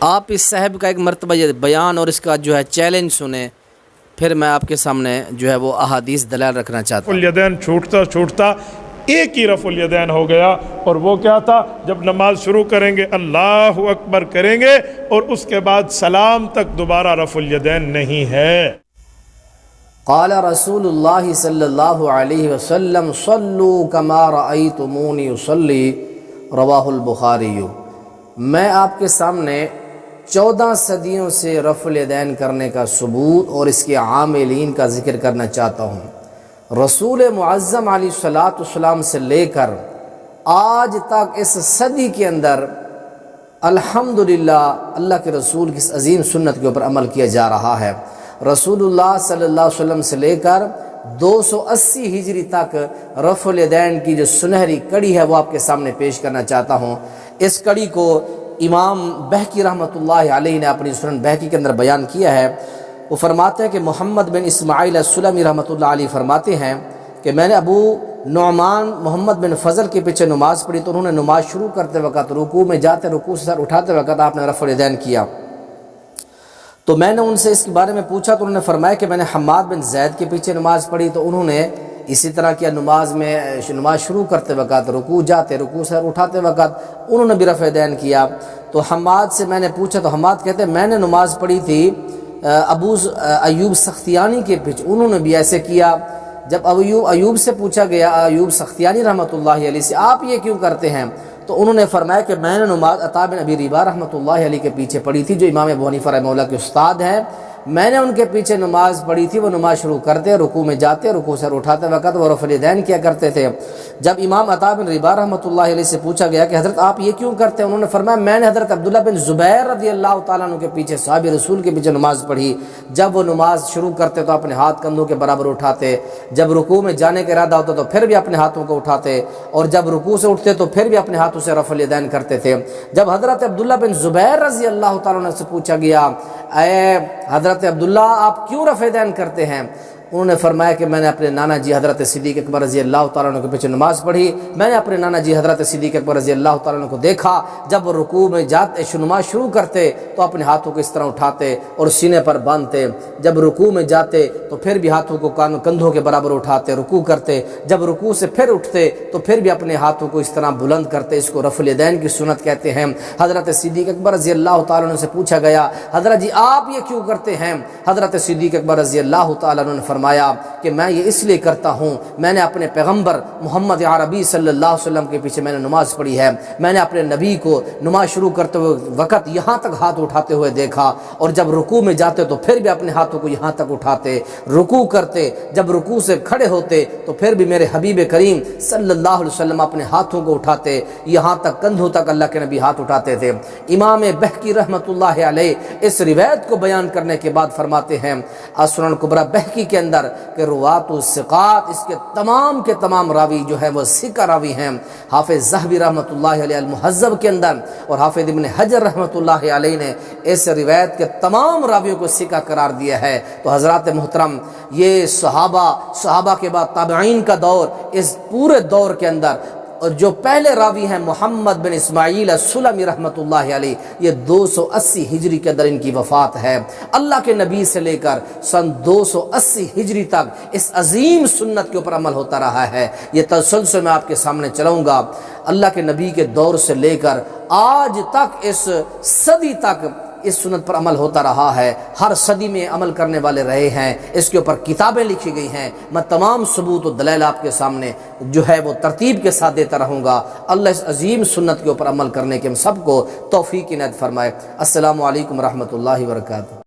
آپ اس صاحب کا ایک مرتبہ یہ بیان اور اس کا جو ہے چیلنج سنیں، پھر میں آپ کے سامنے جو ہے وہ احادیث دلائل رکھنا چاہتا ہوں۔ رفع الیدین چھوٹتا ایک ہی رفع الیدین ہو گیا، اور وہ کیا تھا؟ جب نماز شروع کریں گے اللہ اکبر کریں گے اور اس کے بعد سلام تک دوبارہ رفع الیدین نہیں ہے۔ قال رسول اللہ صلی اللہ علیہ وسلم صلوا کما رأیتمونی اصلی، رواہ البخاری۔ میں آپ کے سامنے 14 صدیوں سے رفع الیدین کرنے کا ثبوت اور اس کے عاملین کا ذکر کرنا چاہتا ہوں۔ رسول معظم علیہ الصلوۃ والسلام سے لے کر آج تک اس صدی کے اندر الحمدللہ اللہ کے رسول کی اس عظیم سنت کے اوپر عمل کیا جا رہا ہے۔ رسول اللہ صلی اللہ علیہ وسلم سے لے کر 280 ہجری تک رفع الیدین کی جو سنہری کڑی ہے وہ آپ کے سامنے پیش کرنا چاہتا ہوں۔ اس کڑی کو امام بہقی رحمۃ اللہ علیہ نے اپنی سنن بہقی کے اندر بیان کیا ہے۔ وہ فرماتے ہیں کہ محمد بن اسماعیل السلمی رحمۃ اللہ علیہ فرماتے ہیں کہ میں نے ابو نعمان محمد بن فضل کے پیچھے نماز پڑھی تو انہوں نے نماز شروع کرتے وقت رکوع میں جاتے رکوع سے سر اٹھاتے وقت آپ نے رفع الیدین کیا، تو میں نے ان سے اس کے بارے میں پوچھا تو انہوں نے فرمایا کہ میں نے حماد بن زید کے پیچھے نماز پڑھی تو انہوں نے اسی طرح کیا، نماز شروع کرتے وقت رکوع جاتے رکوع سے اٹھاتے وقت انہوں نے بھی رفع الیدین کیا۔ تو حماد سے میں نے پوچھا تو حماد کہتے ہیں میں نے نماز پڑھی تھی ابو ایوب سختیانی کے پیچھے، انہوں نے بھی ایسے کیا۔ جب ایوب سے پوچھا گیا، ایوب سختیانی رحمۃ اللہ علیہ سے، آپ یہ کیوں کرتے ہیں؟ تو انہوں نے فرمایا کہ میں نے نماز عطا بن ابی رباح رحمۃ اللہ علیہ کے پیچھے پڑھی تھی جو امام ابو حنیفہ رحمہ اللہ کے استاد ہیں، میں نے ان کے پیچھے نماز پڑھی تھی، وہ نماز شروع کرتے رکوع میں جاتے رکوع سے اٹھاتے وقت وہ رفع الیدین کیا کرتے تھے۔ جب امام عطا بن رباح رحمۃ اللہ علیہ سے پوچھا گیا کہ حضرت آپ یہ کیوں کرتے ہیں؟ انہوں نے فرمایا میں نے حضرت عبداللہ بن زبیر رضی اللہ تعالیٰ عنہ کے پیچھے صحابی رسول کے پیچھے نماز پڑھی، جب وہ نماز شروع کرتے تو اپنے ہاتھ کندھوں کے برابر اٹھاتے، جب رکوع میں جانے کا ارادہ ہوتا تو پھر بھی اپنے ہاتھوں کو اٹھاتے، اور جب رکوع سے اٹھتے تو پھر بھی اپنے ہاتھوں سے رفع الیدین کرتے تھے۔ جب حضرت عبداللہ بن زبیر رضی اللہ تعالیٰ عنہ سے پوچھا گیا اے حضرت عبداللہ آپ کیوں رفع الیدین کرتے ہیں؟ انہوں نے فرمایا کہ میں نے اپنے نانا جی حضرت صدیق اکبر رضی اللہ تعالیٰ عنہ کے پیچھے نماز پڑھی، میں نے اپنے نانا جی حضرت صدیق اکبر رضی اللہ تعالیٰ عنہ کو دیکھا جب وہ رکوع میں جاتے نماز شروع کرتے تو اپنے ہاتھوں کو اس طرح اٹھاتے اور سینے پر باندھتے، جب رکوع میں جاتے تو پھر بھی ہاتھوں کو کندھوں کے برابر اٹھاتے رکوع کرتے، جب رکوع سے پھر اٹھتے تو پھر بھی اپنے ہاتھوں کو اس طرح بلند کرتے، اس کو رفع الیدین کی سنت کہتے ہیں۔ حضرت صدیق اکبر رضی اللہ تعالیٰ عنہ سے پوچھا گیا حضرت جی آپ یہ کیوں کرتے ہیں؟ حضرت صدیق اکبر رضی اللہ تعالیٰ عنہ نے فرمایا کہ میں یہ اس لیے کرتا ہوں، میں نے اپنے پیغمبر محمد عربی صلی اللہ علیہ وسلم کے پیچھے میں نے نماز پڑھی ہے، میں نے اپنے نبی کو نماز شروع کرتے ہوئے وقت یہاں تک ہاتھ اٹھاتے ہوئے دیکھا، اور جب رکوع میں جاتے تو پھر بھی اپنے ہاتھوں کو یہاں تک اٹھاتے، رکوع کرتے جب رکوع سے کھڑے ہوتے تو پھر بھی میرے حبیب کریم صلی اللہ علیہ وسلم اپنے ہاتھوں کو اٹھاتے، یہاں تک کندھوں تک اللہ کے نبی ہاتھ اٹھاتے تھے۔ امام بہقی رحمۃ اللہ علیہ اس روایت کو بیان کرنے کے بعد فرماتے ہیں السنن الکبریٰ بہقی کے اندر کہ روات الثقات، اس کے تمام راوی جو ہے وہ ثقہ راوی ہیں۔ حافظ ذہبی رحمۃ اللہ علیہ المہذب کے اندر اور حافظ ابن حجر رحمۃ اللہ علیہ نے اس روایت کے تمام راویوں کو ثقہ قرار دیا ہے۔ تو حضرات محترم یہ صحابہ کے بعد تابعین کا دور، اس پورے دور کے اندر اور جو پہلے راوی ہیں محمد بن اسماعیل السلمی رحمۃ اللہ علیہ، یہ 280 ہجری کے اندر ان کی وفات ہے۔ اللہ کے نبی سے لے کر سن 280 ہجری تک اس عظیم سنت کے اوپر عمل ہوتا رہا ہے۔ یہ تسلسل میں آپ کے سامنے چلاؤں گا۔ اللہ کے نبی کے دور سے لے کر آج تک اس صدی تک اس سنت پر عمل ہوتا رہا ہے، ہر صدی میں عمل کرنے والے رہے ہیں، اس کے اوپر کتابیں لکھی گئی ہیں۔ میں تمام ثبوت و دلائل آپ کے سامنے جو ہے وہ ترتیب کے ساتھ دیتا رہوں گا۔ اللہ اس عظیم سنت کے اوپر عمل کرنے کے ہم سب کو توفیق عنایت فرمائے۔ السلام علیکم ورحمۃ اللہ وبرکاتہ۔